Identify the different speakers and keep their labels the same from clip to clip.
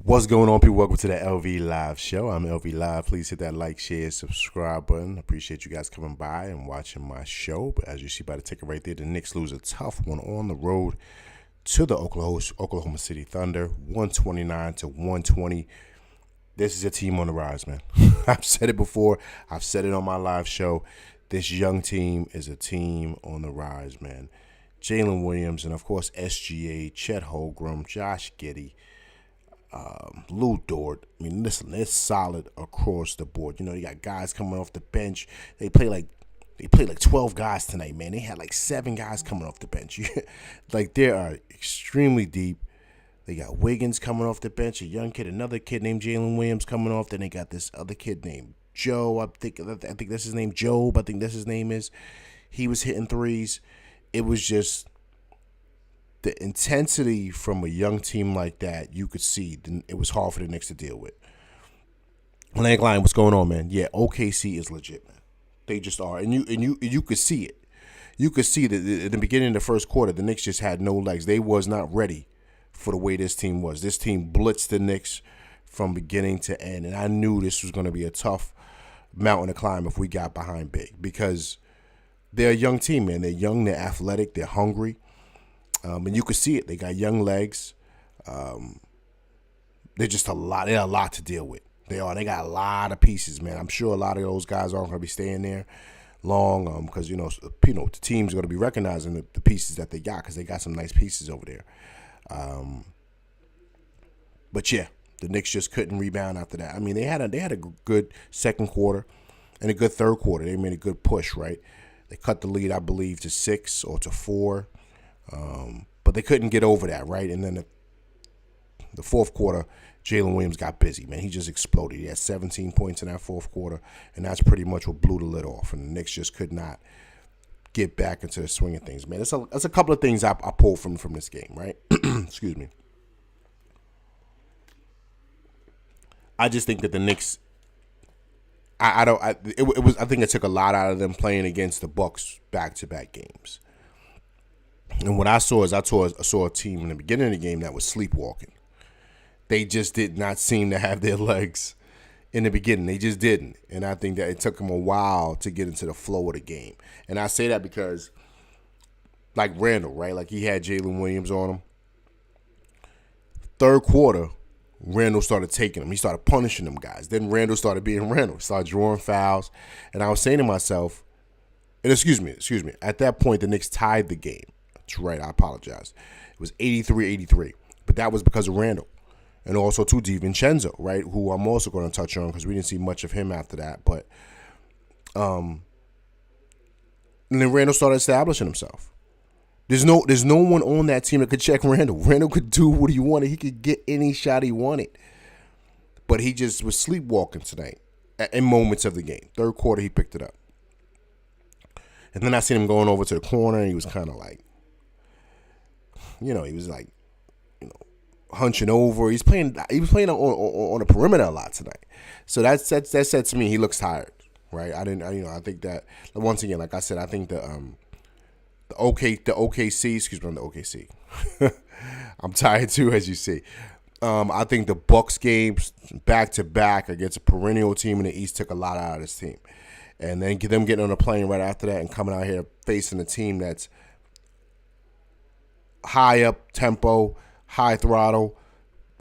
Speaker 1: What's going on, people? Welcome to the LV Live Show. I'm LV Live. Please hit that like, share, subscribe button. Appreciate you guys coming by and watching my show. But as you see by the ticker right there, the Knicks lose a tough one on the road to the Oklahoma City Thunder, 129 to 120. This is a team on the rise, man. I've said it before. I've said it on my live show. This young team is a team on the rise, man. Jalen Williams and, of course, SGA, Chet Holmgren, Josh Giddey, Lou Dort. I mean, listen, it's solid across the board. You know, you got guys coming off the bench. They played like 12 guys tonight, man. They had like 7 guys coming off the bench. Like, they are extremely deep. They got Wiggins coming off the bench, a young kid, another kid named Jalen Williams coming off. Then they got this other kid named Joe. I think that's his name, Job. I think that's his name is. He was hitting threes. It was just the intensity from a young team like that. You could see it was hard for the Knicks to deal with. Langline, what's going on, man? Yeah, OKC is legit, man. They just are, and you could see it. You could see that at the beginning of the first quarter, the Knicks just had no legs. They was not ready for the way this team was. This team blitzed the Knicks from beginning to end, and I knew this was going to be a tough mountain to climb if we got behind big, because they're a young team, man. They're young, they're athletic, they're hungry, and you could see it. They got young legs. They're just a lot. They're a lot to deal with. They are. They got a lot of pieces, man. I'm sure a lot of those guys aren't going to be staying there long, because the team's going to be recognizing the pieces that they got, because they got some nice pieces over there. But yeah, the Knicks just couldn't rebound after that. I mean, they had a good second quarter and a good third quarter. They made a good push, right? They cut the lead, I believe, to 6 or to 4, but they couldn't get over that, right? And then the fourth quarter, Jalen Williams got busy, man. He just exploded. He had 17 points in that fourth quarter, and that's pretty much what blew the lid off. And the Knicks just could not get back into the swing of things, man. That's a couple of things I pulled from this game, right? Excuse me. I just think that the Knicks, I think it took a lot out of them playing against the Bucks back-to-back games. And what I saw is I saw a team in the beginning of the game that was sleepwalking. They just did not seem to have their legs in the beginning. They just didn't. And I think that it took them a while to get into the flow of the game. And I say that because, like Randall, right? Like, he had Jalen Williams on him. Third quarter, Randall started taking them. He started punishing them guys. Then Randall started being Randall. He started drawing fouls. And I was saying to myself, and excuse me, at that point, the Knicks tied the game. That's right, I apologize. It was 83-83. But that was because of Randall. And also, to DiVincenzo, right, who I'm also going to touch on because we didn't see much of him after that. But and then Randall started establishing himself. There's no one on that team that could check Randall. Randall could do what he wanted. He could get any shot he wanted. But he just was sleepwalking tonight in moments of the game. Third quarter, he picked it up. And then I seen him going over to the corner, and he was kind of like, he was like, hunching over. He was playing on the perimeter a lot tonight. So that said to me, he looks tired, right? I think that, once again, like I said, I think the OKC, excuse me, I'm the OKC. I'm tired too, as you see. I think the Bucks games back to back against a perennial team in the East took a lot out of this team. And then them getting on a plane right after that and coming out here facing a team that's high up tempo, high throttle,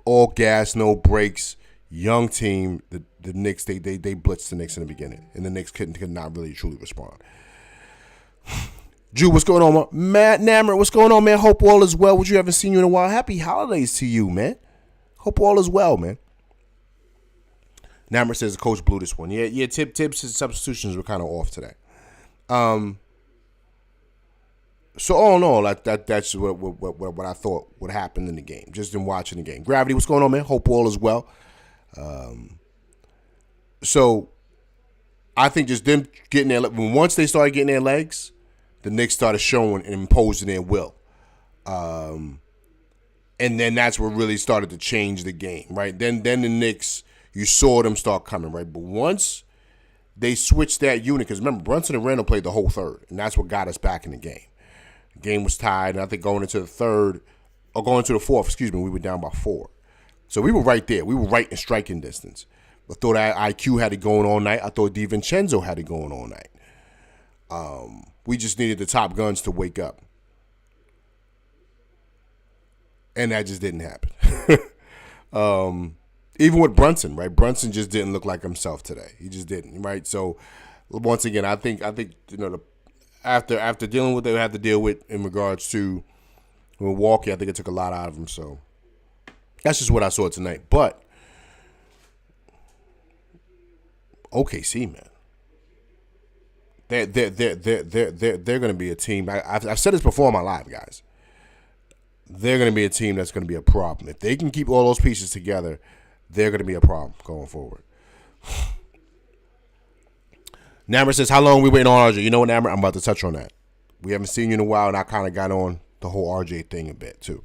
Speaker 1: all gas, no brakes, young team. The Knicks, they blitzed the Knicks in the beginning, and the Knicks could not really truly respond. Drew, what's going on, man? Matt Nammer, what's going on, man? Hope all is well. You haven't seen you in a while. Happy holidays to you, man. Hope all is well, man. Nammer says the coach blew this one. Yeah. Tibbs' substitutions were kind of off today. So all in all, that's what I thought would happen in the game, just in watching the game. Gravity, what's going on, man? Hope all is well. So I think just them getting their, once they started getting their legs, the Knicks started showing and imposing their will. And then that's what really started to change the game, right? Then the Knicks, you saw them start coming, right? But once they switched that unit, because remember, Brunson and Randall played the whole third, and that's what got us back in the game. The game was tied, and I think going into the fourth, we were down by 4. So we were right there. We were right in striking distance. I thought IQ had it going all night. I thought DiVincenzo had it going all night. We just needed the top guns to wake up. And that just didn't happen. Even with Brunson, right? Brunson just didn't look like himself today. He just didn't, right? So once again, I think after dealing with what they have to deal with in regards to Milwaukee, I think it took a lot out of him. So that's just what I saw tonight. But OKC, man, they're going to be a team. I've said this before in my live, guys. They're going to be a team that's going to be a problem. If they can keep all those pieces together, they're going to be a problem going forward. Nammer says, how long are we waiting on RJ? You know what, Nammer? I'm about to touch on that. We haven't seen you in a while, and I kind of got on the whole RJ thing a bit, too.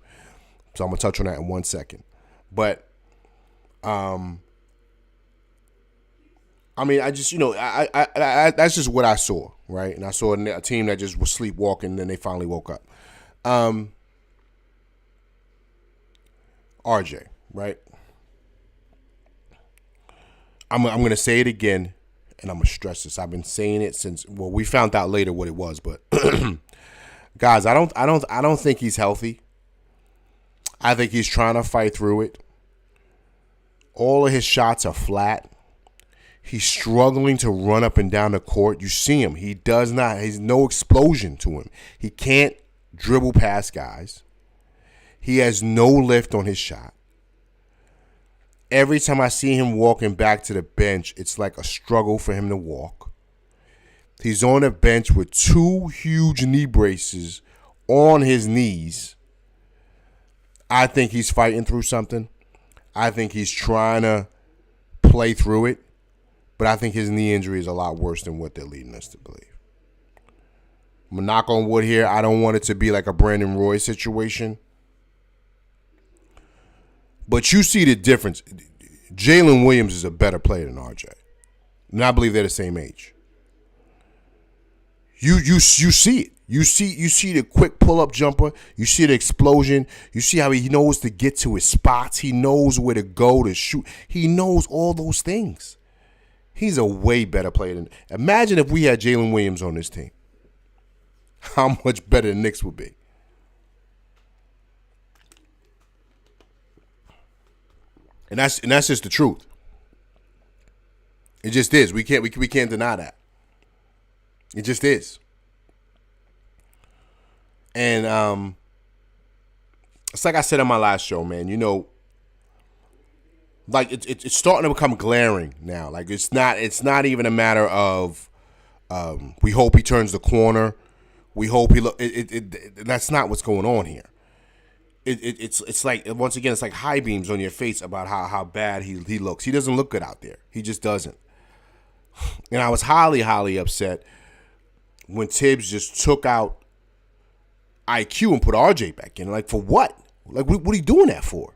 Speaker 1: So I'm going to touch on that in 1 second. But, I mean, I just, I that's just what I saw, right? And I saw a team that just was sleepwalking, and then they finally woke up. RJ, right? I'm going to say it again, and I'm going to stress this. I've been saying it since, well, we found out later what it was, but guys, I don't think he's healthy. I think he's trying to fight through it. All of his shots are flat. He's struggling to run up and down the court. You see him. He does not. He's no explosion to him. He can't dribble past guys. He has no lift on his shot. Every time I see him walking back to the bench, it's like a struggle for him to walk. He's on the bench with 2 huge knee braces on his knees. I think he's fighting through something. I think he's trying to play through it. But I think his knee injury is a lot worse than what they're leading us to believe. I'm going to knock on wood here. I don't want it to be like a Brandon Roy situation. But you see the difference. Jalen Williams is a better player than RJ. And I believe they're the same age. You see it. You see the quick pull-up jumper. You see the explosion. You see how he knows to get to his spots. He knows where to go to shoot. He knows all those things. He's a way better player than. Imagine if we had Jalen Williams on this team. How much better the Knicks would be. And that's just the truth. It just is. We can't deny that. It just is. And it's like I said on my last show, man. Like it's starting to become glaring now. Like it's not even a matter of we hope he turns the corner. We hope he look. That's not what's going on here. It's like, once again, it's like high beams on your face about how bad he looks. He doesn't look good out there. He just doesn't. And I was highly, highly upset when Tibbs just took out IQ and put RJ back in. Like, for what? Like, what are you doing that for?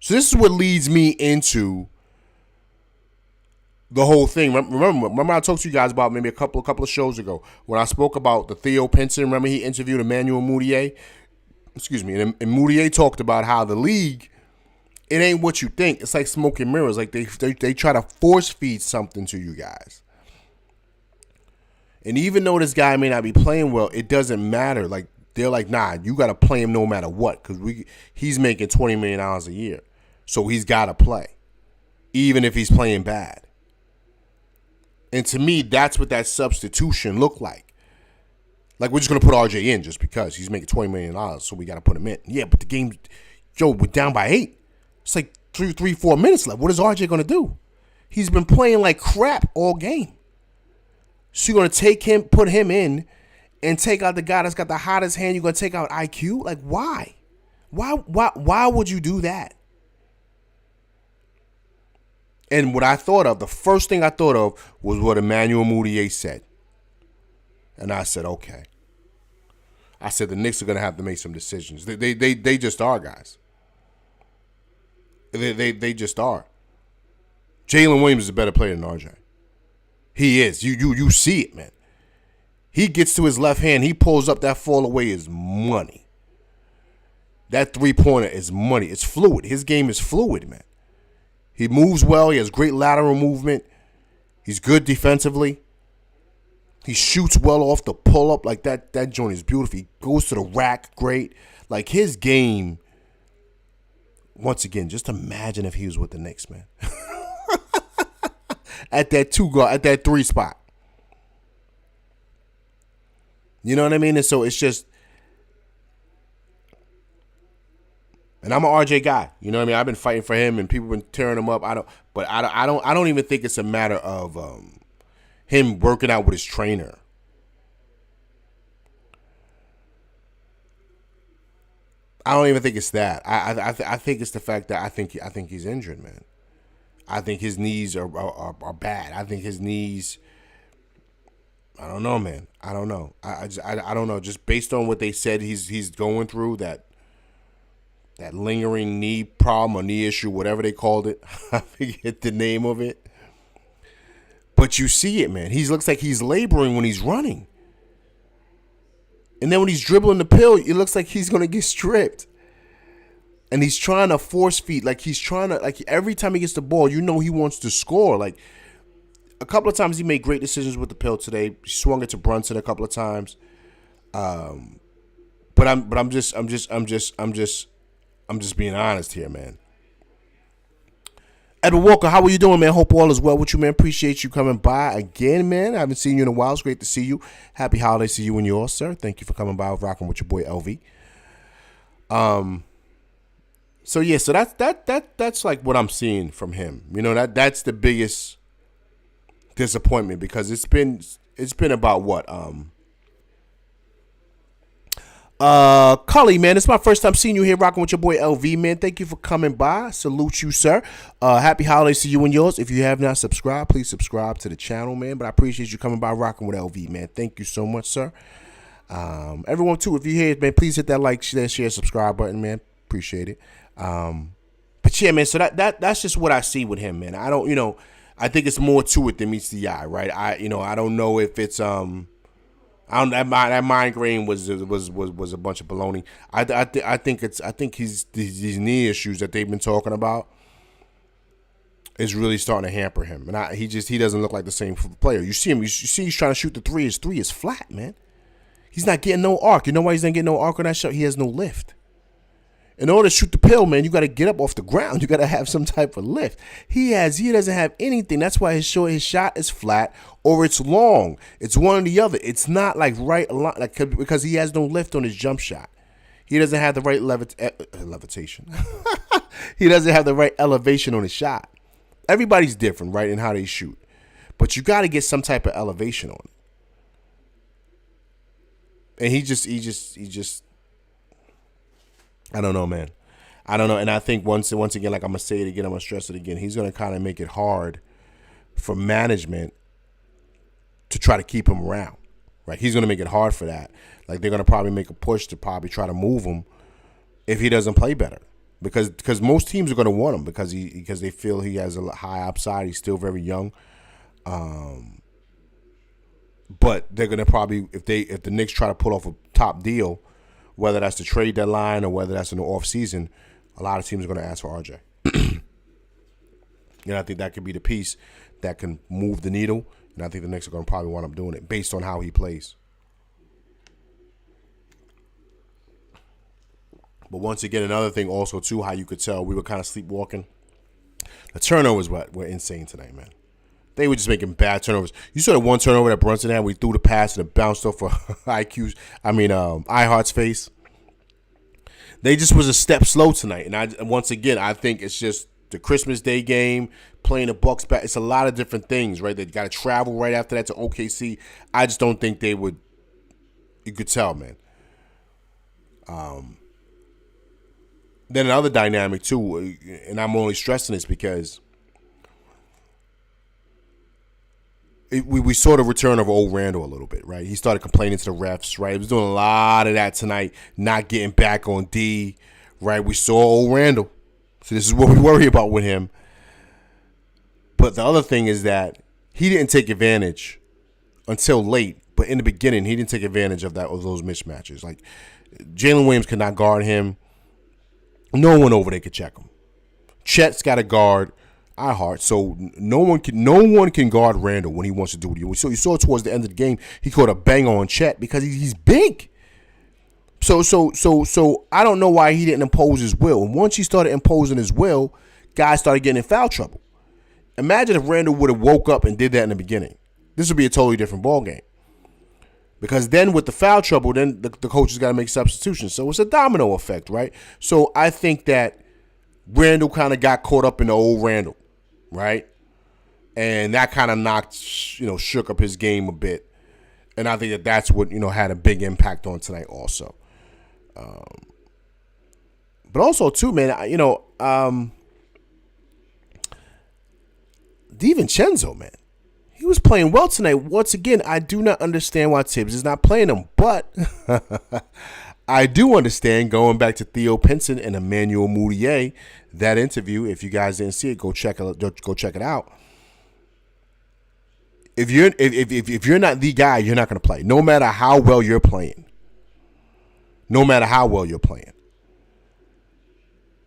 Speaker 1: So this is what leads me into the whole thing. Remember I talked to you guys about maybe a couple of shows ago when I spoke about the Theo Pinson. Remember he interviewed Emmanuel Mudiay? Excuse me. And Mudiay talked about how the league, it ain't what you think. It's like smoke and mirrors. Like they try to force feed something to you guys. And even though this guy may not be playing well, it doesn't matter. Like, they're like, nah, you got to play him no matter what, because he's making $20 million a year. So he's got to play, even if he's playing bad. And to me, that's what that substitution looked like. Like, we're just going to put RJ in just because he's making $20 million, so we got to put him in. Yeah, but the game, we're down by 8. It's like 4 minutes left. What is RJ going to do? He's been playing like crap all game. So you're going to take him, put him in, and take out the guy that's got the hottest hand. You're going to take out IQ? Like, why? Why would you do that? And what I thought of, the first thing I thought of was what Emmanuel Mudiay said. And I said, okay. I said the Knicks are going to have to make some decisions. They just are, guys. They just are. Jalen Williams is a better player than RJ. He is. You see it, man. He gets to his left hand. He pulls up, that fall away is money. that three-pointer is money. It's fluid. His game is fluid, man. He moves well. He has great lateral movement. He's good defensively. He shoots well off the pull-up. Like, that joint is beautiful. He goes to the rack great. Like, his game, once again, just imagine if he was with the Knicks, man. At that two-guard, at that three spot. You know what I mean? And so it's just, and I'm an RJ guy. You know what I mean? I've been fighting for him, and people have been tearing him up. I don't even think it's a matter of him working out with his trainer. I don't even think it's that. I think it's the fact that I think he's injured, man. I think his knees are bad. I think his knees. I don't know, man. I don't know. I don't know. Just based on what they said, he's going through that lingering knee problem or knee issue, whatever they called it. I forget the name of it. But you see it, man. He looks like he's laboring when he's running. And then when he's dribbling the pill, it looks like he's going to get stripped. And he's trying to force feed. Like, he's trying to, like, every time he gets the ball, you know he wants to score. Like, a couple of times he made great decisions with the pill today. He swung it to Brunson a couple of times. But I'm just being honest here, man. Edward Walker, how are you doing, man? Hope all is well with you, man. Appreciate you coming by again, man. I haven't seen you in a while. It's great to see you. Happy holidays to you and yours, sir. Thank you for coming by, rocking with your boy LV. So yeah, so that's like what I'm seeing from him. You know, that's the biggest disappointment, because it's been about what Cully, man, it's my first time seeing you here rocking with your boy LV, man. Thank you for coming by. Salute you, sir. Happy holidays to you and yours. If you have not subscribed, please subscribe to the channel, man. But I appreciate you coming by rocking with LV, man. Thank you so much, sir. Everyone, too, if you're here, man, please hit that like, share, subscribe button, man. Appreciate it. But yeah, man, so that's just what I see with him, man. I don't, you know, I think it's more to it than meets the eye, right? I don't know if it's that migraine was a bunch of baloney. I think these knee issues that they've been talking about is really starting to hamper him, and he doesn't look like the same player. You see him, he's trying to shoot the three. His three is flat, man. He's not getting no arc. You know why he's not getting no arc on that shot? He has no lift. In order to shoot the pill, man, you got to get up off the ground. You got to have some type of lift. He doesn't have anything. That's why his shot is flat or it's long. It's one or the other. It's not like right along, like, because he has no lift on his jump shot. He doesn't have the right levitation. He doesn't have the right elevation on his shot. Everybody's different, right, in how they shoot. But you got to get some type of elevation on it. And he just I don't know, man. I don't know. And I think once again, like I'm going to say it again, I'm going to stress it again, he's going to kind of make it hard for management to try to keep him around, right? He's going to make it hard for that. Like, they're going to probably make a push to probably try to move him if he doesn't play better. Because most teams are going to want him because they feel he has a high upside. He's still very young. But they're going to probably, if the Knicks try to pull off a top deal, whether that's the trade deadline or whether that's in the offseason, a lot of teams are going to ask for RJ. And I think that could be the piece that can move the needle. And I think the Knicks are going to probably wind up doing it based on how he plays. But once again, another thing also, too, how you could tell we were kind of sleepwalking. The turnovers were insane tonight, man. They were just making bad turnovers. You saw the one turnover that Brunson had. We threw the pass and it bounced off of iHeart's face. They just was a step slow tonight. And once again, I think it's just the Christmas Day game, playing the Bucks back. It's a lot of different things, right? They got to travel right after that to OKC. I just don't think they would. You could tell, man. Then another dynamic too, and I'm only stressing this because we saw the return of old Randall a little bit, right? He started complaining to the refs, right? He was doing a lot of that tonight, not getting back on D, right? We saw old Randall. So this is what we worry about with him. But the other thing is that he didn't take advantage until late, but in the beginning, he didn't take advantage of those mismatches. Like, Jalen Williams could not guard him. No one over there could check him. Chet's got a guard iHeart, so no one can guard Randall when he wants to do what he wants. So you saw towards the end of the game, he caught a bang on Chet because he's big. So I don't know why he didn't impose his will. And once he started imposing his will, guys started getting in foul trouble. Imagine if Randall would have woke up and did that in the beginning. This would be a totally different ball game. Because then with the foul trouble, then the coaches got to make substitutions. So it's a domino effect, right? So I think that Randall kind of got caught up in the old Randall, right? And that kind of shook up his game a bit. And I think that that's what, had a big impact on tonight also. But also, too, man, DiVincenzo, man. He was playing well tonight. Once again, I do not understand why Tibbs is not playing him. But I do understand, going back to Theo Pinson and Emmanuel Mudiay, that interview. If you guys didn't see it, go check it out. If you're not the guy, you're not going to play. No matter how well you're playing. No matter how well you're playing.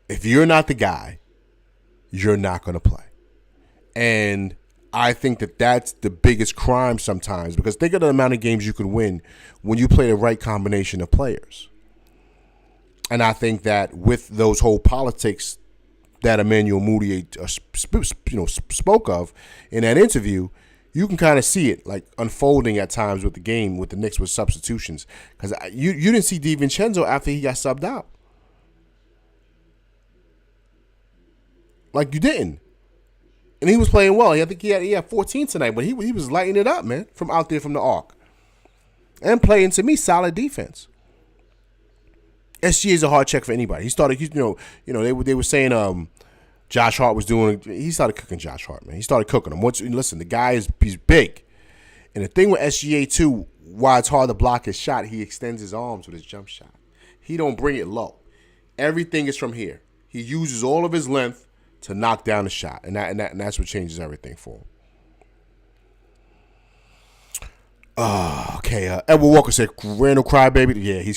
Speaker 1: If you're not the guy, you're not going to play. And I think that that's the biggest crime sometimes, because think of the amount of games you can win when you play the right combination of players. And I think that with those whole politics that Emmanuel Mudiay spoke of in that interview, you can kind of see it like unfolding at times with the game with the Knicks with substitutions. Because you didn't see DiVincenzo after he got subbed out. Like, you didn't. And he was playing well. I think he had 14 tonight, but he was lighting it up, man, from out there from the arc. And playing, to me, solid defense. SGA is a hard check for anybody. He started, they were saying Josh Hart was doing, he started cooking Josh Hart, man. He started cooking him. Listen, the guy he's big. And the thing with SGA, too, why it's hard to block his shot, he extends his arms with his jump shot. He don't bring it low. Everything is from here. He uses all of his length to knock down the shot, and that's what changes everything for him. Okay. Edward Walker said, "Randall crybaby." Yeah, he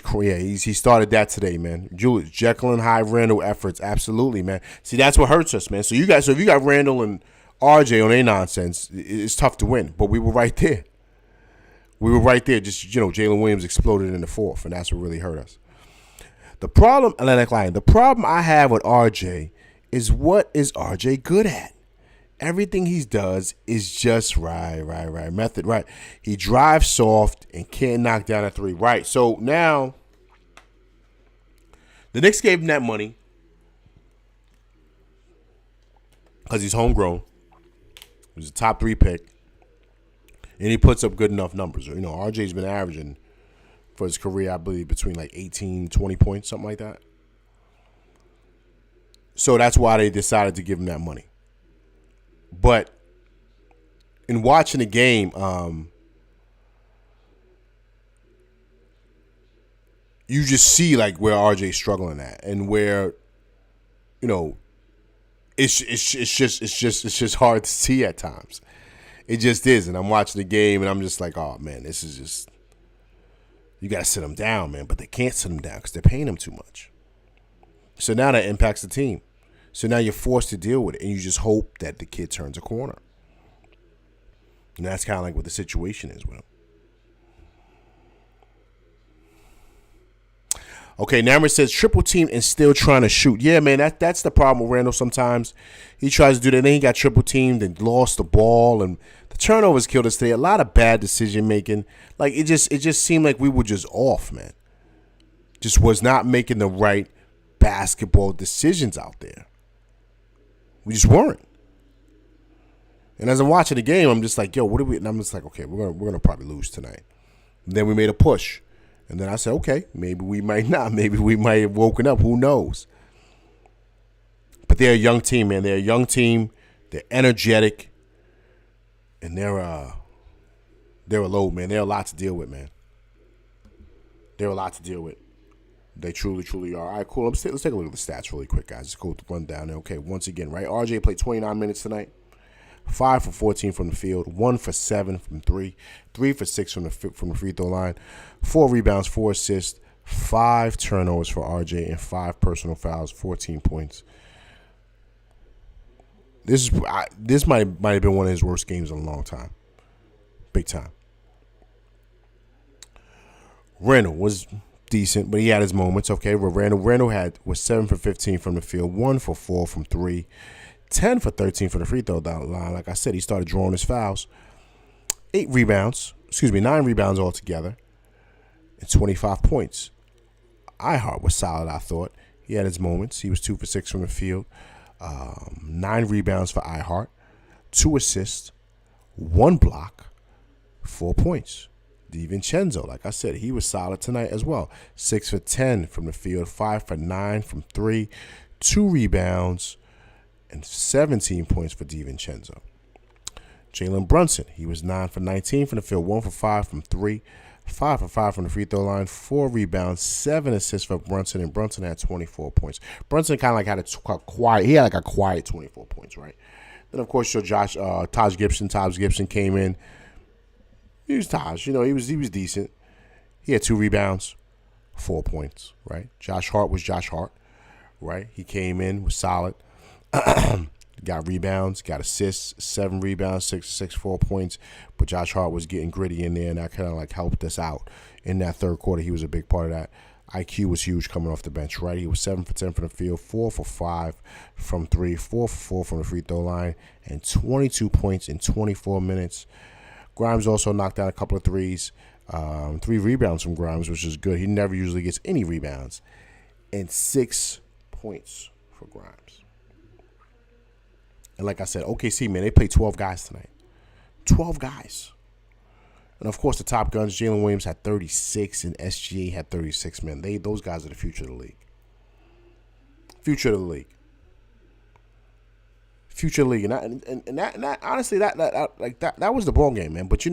Speaker 1: started that today, man. Julius, Jekyll and Hyde Randall efforts, absolutely, man. See, that's what hurts us, man. So if you got Randall and RJ on their nonsense, it's tough to win. But we were right there. Just Jalen Williams exploded in the fourth, and that's what really hurt us. The problem I have with RJ is, what is RJ good at? Everything he does is just right. Method, right. He drives soft and can't knock down a three. Right. So now the Knicks gave him that money because he's homegrown. He was a top 3 pick. And he puts up good enough numbers. RJ's been averaging for his career, I believe, between like 18, 20 points, something like that. So that's why they decided to give him that money. But in watching the game, you just see like where RJ's struggling at, and where, it's just hard to see at times. It just is, and I'm watching the game, and I'm just like, oh man, this is just, you got to sit him down, man. But they can't sit him down because they're paying him too much. So now that impacts the team. So now you're forced to deal with it, and you just hope that the kid turns a corner. And that's kind of like what the situation is with him. Okay, Nammer says triple team and still trying to shoot. Yeah, man, that's the problem with Randall sometimes. He tries to do that, then he got triple teamed and lost the ball, and the turnovers killed us today. A lot of bad decision making. Like, it just seemed like we were just off, man. Just was not making the right basketball decisions out there. We just weren't. And as I'm watching the game, I'm just like, yo, what are we? And I'm just like, okay, we're gonna probably lose tonight. And then we made a push. And then I said, okay, maybe we might not. Maybe we might have woken up. Who knows? But they're a young team, man. They're a young team. They're energetic. And they're a load, man. They're a lot to deal with, man. They're a lot to deal with. They truly, truly are. All right, cool. Let's take a look at the stats really quick, guys. Let's go with the rundown. Okay, once again, right? RJ played 29 minutes tonight. 5 for 14 from the field. 1 for 7 from 3. 3 for 6 from the free throw line. 4 rebounds, 4 assists, 5 turnovers for RJ and 5 personal fouls, 14 points. This might have been one of his worst games in a long time. Big time. Randall was decent, but he had his moments. Okay, Randall was 7 for 15 from the field, 1 for 4 from 3, 10 for 13 from the free throw line. Like I said, he started drawing his fouls. 9 rebounds altogether, and 25 points. Ihart was solid, I thought. He had his moments. He was 2 for 6 from the field. 9 rebounds for Ihart, 2 assists, 1 block, 4 points. DiVincenzo, like I said, he was solid tonight as well. 6 for 10 from the field, 5 for 9 from 3, 2 rebounds, and 17 points for DiVincenzo. Jalen Brunson, he was 9 for 19 from the field, 1 for 5 from 3, 5 for 5 from the free throw line, 4 rebounds, 7 assists for Brunson, and Brunson had 24 points. Brunson kind of like had a quiet 24 points, right? Then of course, Taj Gibson came in. He was Taj, he was decent. He had 2 rebounds, 4 points, right? Josh Hart was Josh Hart, right? He came in, was solid. Got rebounds, got assists, 7 rebounds, 4 points. But Josh Hart was getting gritty in there, and that kind of like helped us out in that third quarter. He was a big part of that. IQ was huge coming off the bench, right? He was 7 for 10 from the field, 4 for 5 from 3, 4 for 4 from the free throw line, and 22 points in 24 minutes. Grimes also knocked down a couple of threes, 3 rebounds from Grimes, which is good. He never usually gets any rebounds, and 6 points for Grimes. And like I said, OKC, man, they played 12 guys tonight. 12 guys. And, of course, the top guns, Jalen Williams had 36 and SGA had 36, man. Those guys are the future of the league. Future of the league. Future of the league. And that honestly, that was the ball game, man. But,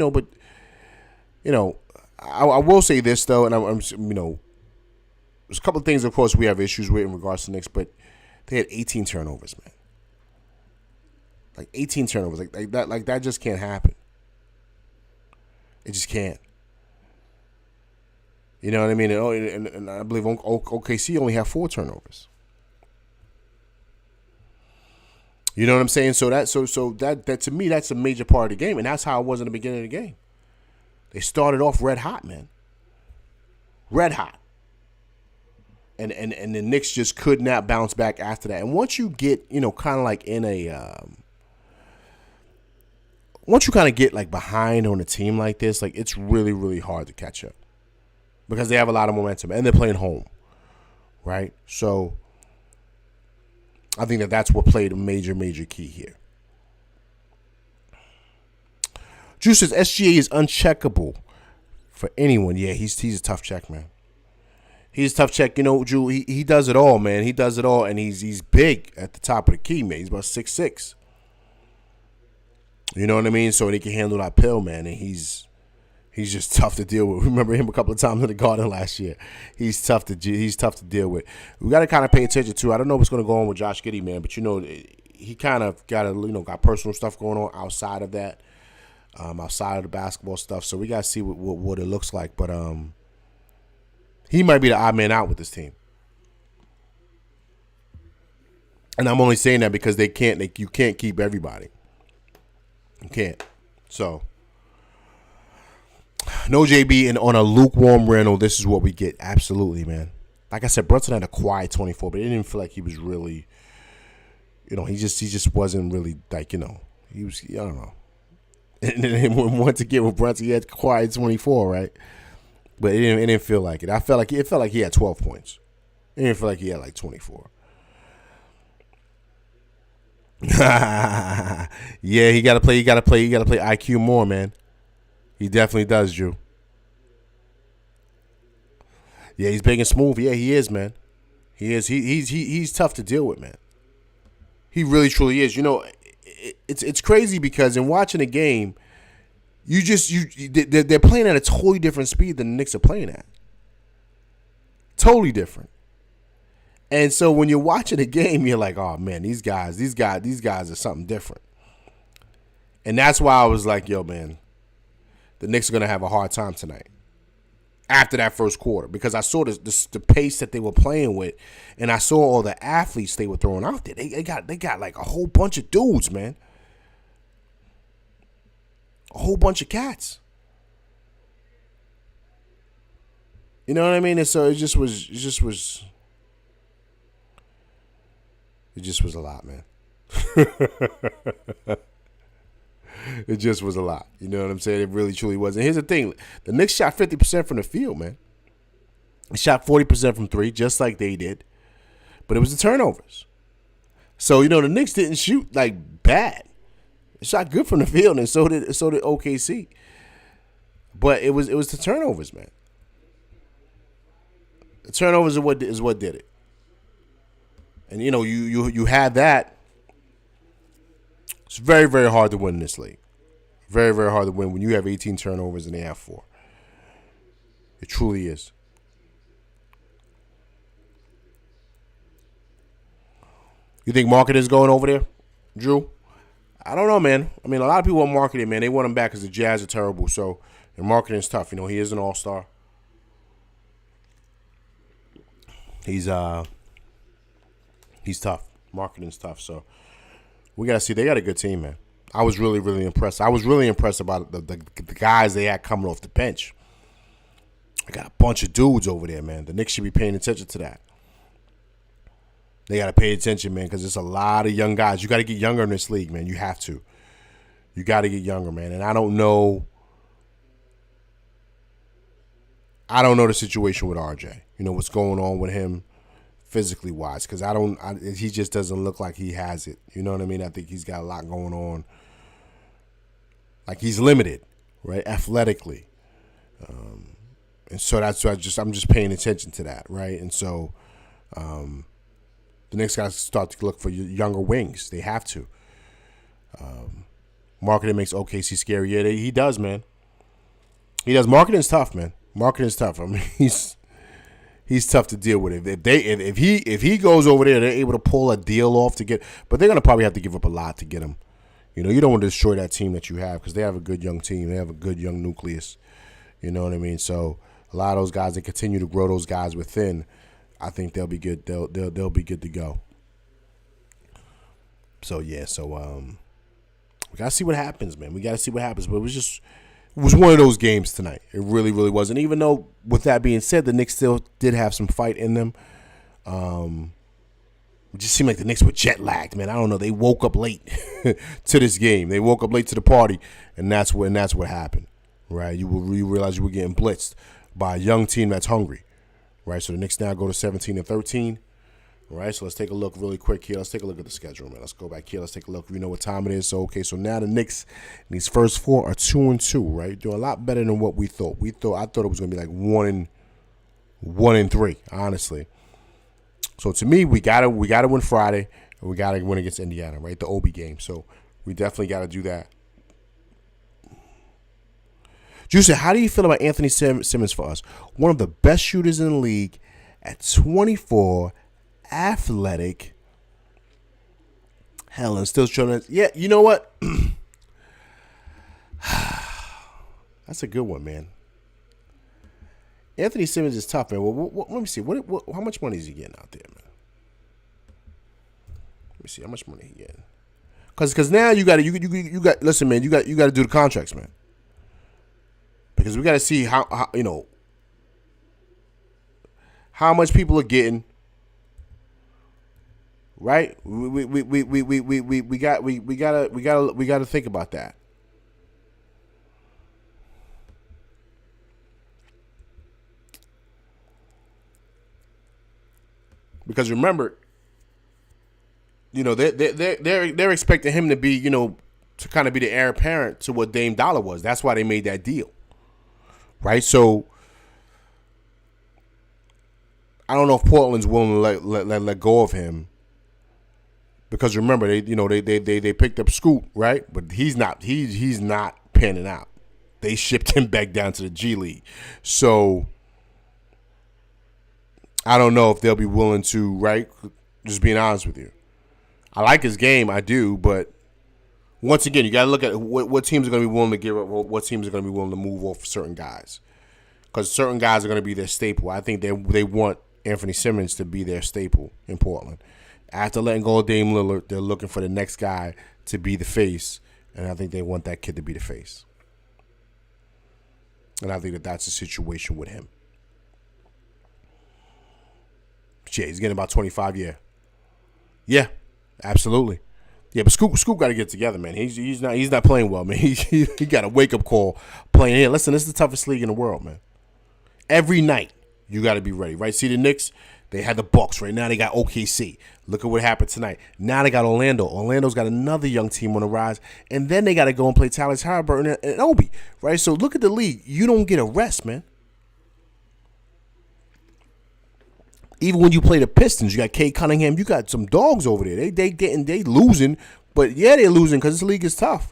Speaker 1: I will say this, though, and I'm there's a couple of things, of course, we have issues with in regards to the Knicks, but they had 18 turnovers, man. Like 18 turnovers, like that just can't happen. It just can't. You know what I mean? And I believe OKC only have 4 turnovers. You know what I'm saying? So that to me, that's a major part of the game, and that's how it was in the beginning of the game. They started off red hot, man. Red hot. And the Knicks just could not bounce back after that. And once you get, kind of like in a once you kind of get like behind on a team like this, like it's really, really hard to catch up because they have a lot of momentum and they're playing home, right? So I think that's what played a major, major key here. Juice says SGA is uncheckable for anyone. Yeah, he's a tough check, man. He's a tough check. Drew, he does it all, man. He does it all, and he's big at the top of the key, man. He's about 6'6". You know what I mean? So he can handle that pill, man, and he's just tough to deal with. Remember him a couple of times in the Garden last year. He's tough to deal with. We got to kind of pay attention to. I don't know what's going to go on with Josh Giddey, man, but he kind of got personal stuff going on outside of that, outside of the basketball stuff. So we got to see what it looks like. But he might be the odd man out with this team. And I'm only saying that because you can't keep everybody. You can't. So, no JB, and on a lukewarm Randall, this is what we get. Absolutely, man. Like I said, Brunson had a quiet 24, but it didn't feel like he was really, he just wasn't really like, he was, I don't know. And then once again with Brunson, he had quiet 24, right? But it didn't feel like it. It felt like he had 12 points. It didn't feel like he had like 24. Yeah, he gotta play IQ more, man. He definitely does, Drew. Yeah, he's big and smooth. Yeah, he is, man. He is. He's tough to deal with, man. He really truly is. It's crazy because in watching a game, they're playing at a totally different speed than the Knicks are playing at. Totally different. And so when you're watching a game, you're like, oh man, these guys are something different. And that's why I was like, yo, man, the Knicks are gonna have a hard time tonight. after that first quarter because I saw the pace that they were playing with, and I saw all the athletes they were throwing out there. They got like a whole bunch of dudes, man. A whole bunch of cats. You know what I mean? And so it just was a lot, man. It just was a lot. You know what I'm saying? It really, truly was. And here's the thing. The Knicks shot 50% from the field, man. They shot 40% from three, just like they did. But it was the turnovers. So, you know, the Knicks didn't shoot, like, bad. They shot good from the field, and so did OKC. But it was the turnovers, man. The turnovers is what did it. And, you know, you had that. It's very, very hard to win in this league. Very, very hard to win when you have 18 turnovers and they have 4. It truly is. You think marketing is going over there, Drew? I don't know, man. I mean, a lot of people are marketing, man. They want him back because the Jazz are terrible. So, and marketing is tough. You know, he is an all-star. He's tough. Marketing's tough. So, we got to see. They got a good team, man. I was really, really impressed. I was really impressed about the guys they had coming off the bench. I got a bunch of dudes over there, man. The Knicks should be paying attention to that. They got to pay attention, man, because there's a lot of young guys. You got to get younger in this league, man. You have to. You got to get younger, man. And I don't know the situation with RJ. You know, what's going on with him physically wise, because he just doesn't look like he has it. You know what I mean? I think he's got a lot going on. Like, he's limited, right, athletically. And so that's why I'm just paying attention to that, right? And so the Knicks got to start to look for younger wings. They have to. Marketing makes OKC scary. Yeah, he does, man. He does. Marketing's tough, man. Marketing's tough. I mean, he's tough to deal with. If he goes over there, they're able to pull a deal off to get. But they're gonna probably have to give up a lot to get him. You know, you don't want to destroy that team that you have because they have a good young team. They have a good young nucleus. You know what I mean? So a lot of those guys, they continue to grow those guys within. I think they'll be good. They'll be good to go. So yeah. So we gotta see what happens, man. We gotta see what happens. But it was one of those games tonight. It really, really was. And even though, with that being said, the Knicks still did have some fight in them. It just seemed like the Knicks were jet lagged, man. I don't know. They woke up late to this game. They woke up late to the party, and that's what happened, right? You realize you were getting blitzed by a young team that's hungry, right? So the Knicks now go to 17-13, right? So let's take a look really quick here. Let's take a look at the schedule, man. Let's go back here. Let's take a look. We know what time it is. So okay, so now the Knicks in these first 4 are 2-2, right? Doing a lot better than what we thought. I thought it was gonna be like 1-3, honestly. So to me, we gotta win Friday, and we gotta win against Indiana, right? The Obi game. So we definitely gotta do that. Juicy, how do you feel about Anthony Simmons for us? One of the best shooters in the league at 24, athletic. Hell, and still showing that. Yeah, you know what? That's a good one, man. Anthony Simmons is tough, man. Well, let me see. How much money is he getting out there, man? Let me see how much money he getting. Because now you got listen, man. You got to do the contracts, man. Because we got to see how you know how much people are getting. Right? We gotta think about that. Because remember, you know, they're expecting him to be, you know, to kind of be the heir apparent to what Dame Dollar was. That's why they made that deal, right? So I don't know if Portland's willing to let go of him, because remember they picked up Scoot, right? But he's not panning out. They shipped him back down to the G League, so I don't know if they'll be willing to, right? Just being honest with you. I like his game, I do, but once again, you got to look at what teams are going to be willing to give up, what teams are going to be willing to move off certain guys. because certain guys are going to be their staple. I think they want Anthony Simmons to be their staple in Portland. After letting go of Dame Lillard, they're looking for the next guy to be the face, and I think they want that kid to be the face. And I think that that's the situation with him. Yeah, he's getting about 25 years. Yeah, absolutely. Yeah, but Scoop got to get together, man. He's not playing well, man. He got a wake up call playing here. Listen, this is the toughest league in the world, man. Every night you got to be ready, right? See the Knicks, they had the Bucks. Right now they got OKC. Look at what happened tonight. Now they got Orlando. Orlando's got another young team on the rise, and then they got to go and play Tyrese Haliburton and Obi, right? So look at the league. You don't get a rest, man. Even when you play the Pistons, you got Cade Cunningham. You got some dogs over there. They losing, but yeah, they're losing because this league is tough.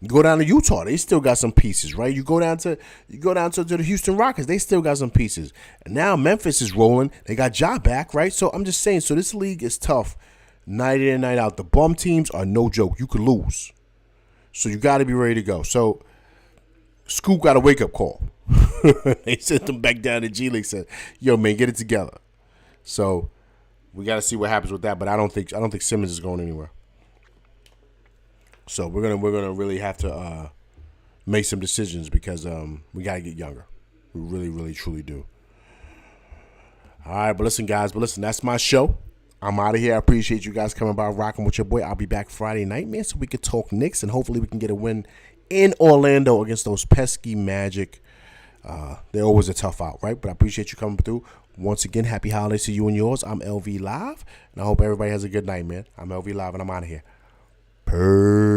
Speaker 1: You go down to Utah, they still got some pieces, right? You go down to the Houston Rockets, they still got some pieces. And now Memphis is rolling. They got Ja back, right? So I'm just saying, so this league is tough night in and night out. The bum teams are no joke. You could lose. So you got to be ready to go. So Scoop got a wake-up call. They sent him back down to G League, said, yo, man, get it together. So we got to see what happens with that, but I don't think Simmons is going anywhere. So we're gonna really have to make some decisions because we gotta get younger. We really, really, truly do. All right, but listen, guys. That's my show. I'm out of here. I appreciate you guys coming by, rocking with your boy. I'll be back Friday night, man, so we can talk Knicks and hopefully we can get a win in Orlando against those pesky Magic. They're always a tough out, right? But I appreciate you coming through. Once again, happy holidays to you and yours. I'm LV Live, and I hope everybody has a good night, man. I'm LV Live, and I'm out of here.